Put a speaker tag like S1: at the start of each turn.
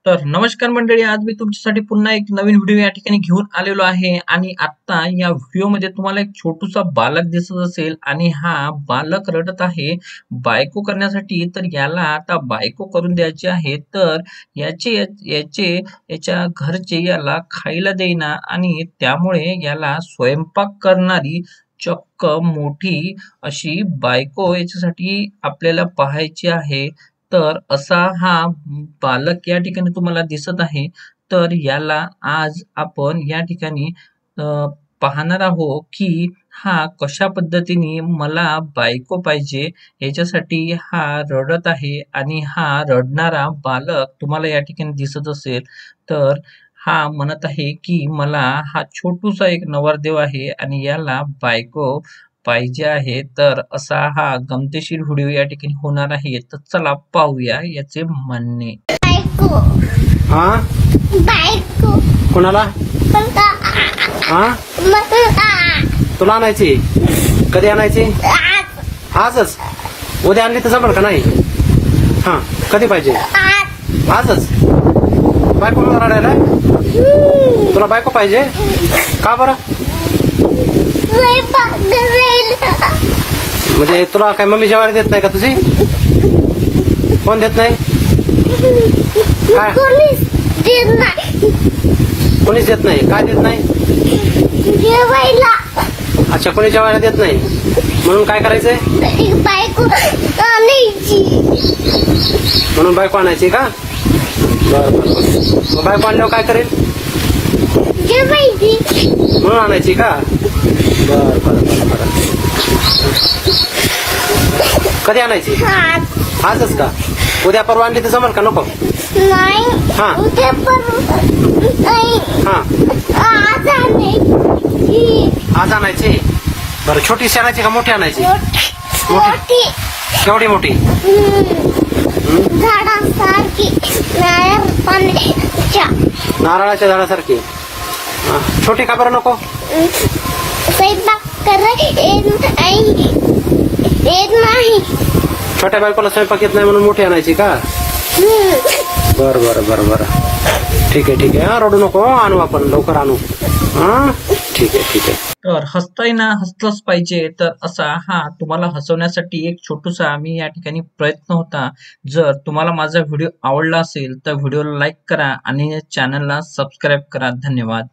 S1: तर नमस्कार मंडळी, आज मी तुमच्यासाठी पुन्हा एक नवीन व्हिडिओ या ठिकाणी घेऊन आलेलो आहे. आणि आता या व्हिडिओमध्ये तुम्हाला एक छोटूसा बालक दिसत असेल आणि हा बालक रडत आहे बायको करण्यासाठी. तर याला आता बायको करून द्यायची आहे. तर याचे याचे याच्या घरचे याला खायला देईना आणि त्यामुळे याला स्वयंपाक करणारी चक्क मोठी अशी बायको याच्यासाठी आपल्याला पाहायची आहे. तर असा हा बालक या ठिकाणी तुम्हाला दिसत आहे. तर याला आज आपण या ठिकाणी अ, पाहणार आहोत की हा कशा पद्धतीने मला बायको पाहिजे याच्यासाठी हा रडत आहे. आणि हा रडणारा बालक तुम्हाला या ठिकाणी दिसत असेल. तर हा म्हणत आहे की मला हा छोटूसा एक नवरदेव आहे आणि याला बायको पाहिजे आहे. तर असा हा गमतीशीर व्हिडिओ या ठिकाणी होणार आहे. तर चला पाहूया याचे म्हणणे.
S2: बायको
S3: हा
S2: बायको
S3: कोणाला
S2: मला
S3: हा तुला आणायची कधी आणायची आजच उद्या आणली तर जमल का नाही हा कधी पाहिजे आजच बायको मला रडायला तुला बायको पाहिजे का बरं म्हणजे तुला काय मम्मी जेवायला देत नाही का तुझी कोण देत नाही काय कोणीच देत नाही काय देत नाही
S2: जेवायला
S3: अच्छा कोणी जेवायला देत नाही म्हणून काय करायचंय
S2: बायको आणायची
S3: म्हणून बायको आणायची का बरं मग बायको आणल्यावर काय करेल
S2: जेवायची
S3: म्हणून आणायची का बरं बरं बरं बरं कधी आणायची आजच का उद्या परवा आणली तर जमल का नको
S2: नाही
S3: हा
S2: उद्या पण नाही
S3: हा
S2: आज आणायची
S3: आज आणायची बरं छोटीशी आणायची का मोठी आणायची
S2: मोठी
S3: केवढी मोठी
S2: झाडासारखी पाण्याच्या
S3: नारळाच्या झाडासारखी छोटी का बरं नको
S2: स्वयंपाक करायला येत नाही
S3: छोट्या बायकोला स्वयंपाक येत नाही म्हणून मोठी आणायची का बरं बरं बरं बरं ठीक आहे हा रडू नको आणू आपण लवकर आणू हा ठीक आहे
S1: तर हसताय ना, हसलंच पाहिजे. तर असा हा तुम्हाला हसवण्यासाठी एक छोटूसा आम्ही या ठिकाणी प्रयत्न होता. जर तुम्हाला माझा व्हिडिओ आवडला असेल तर व्हिडिओला लाईक करा आणि चॅनलला सबस्क्राईब करा. धन्यवाद.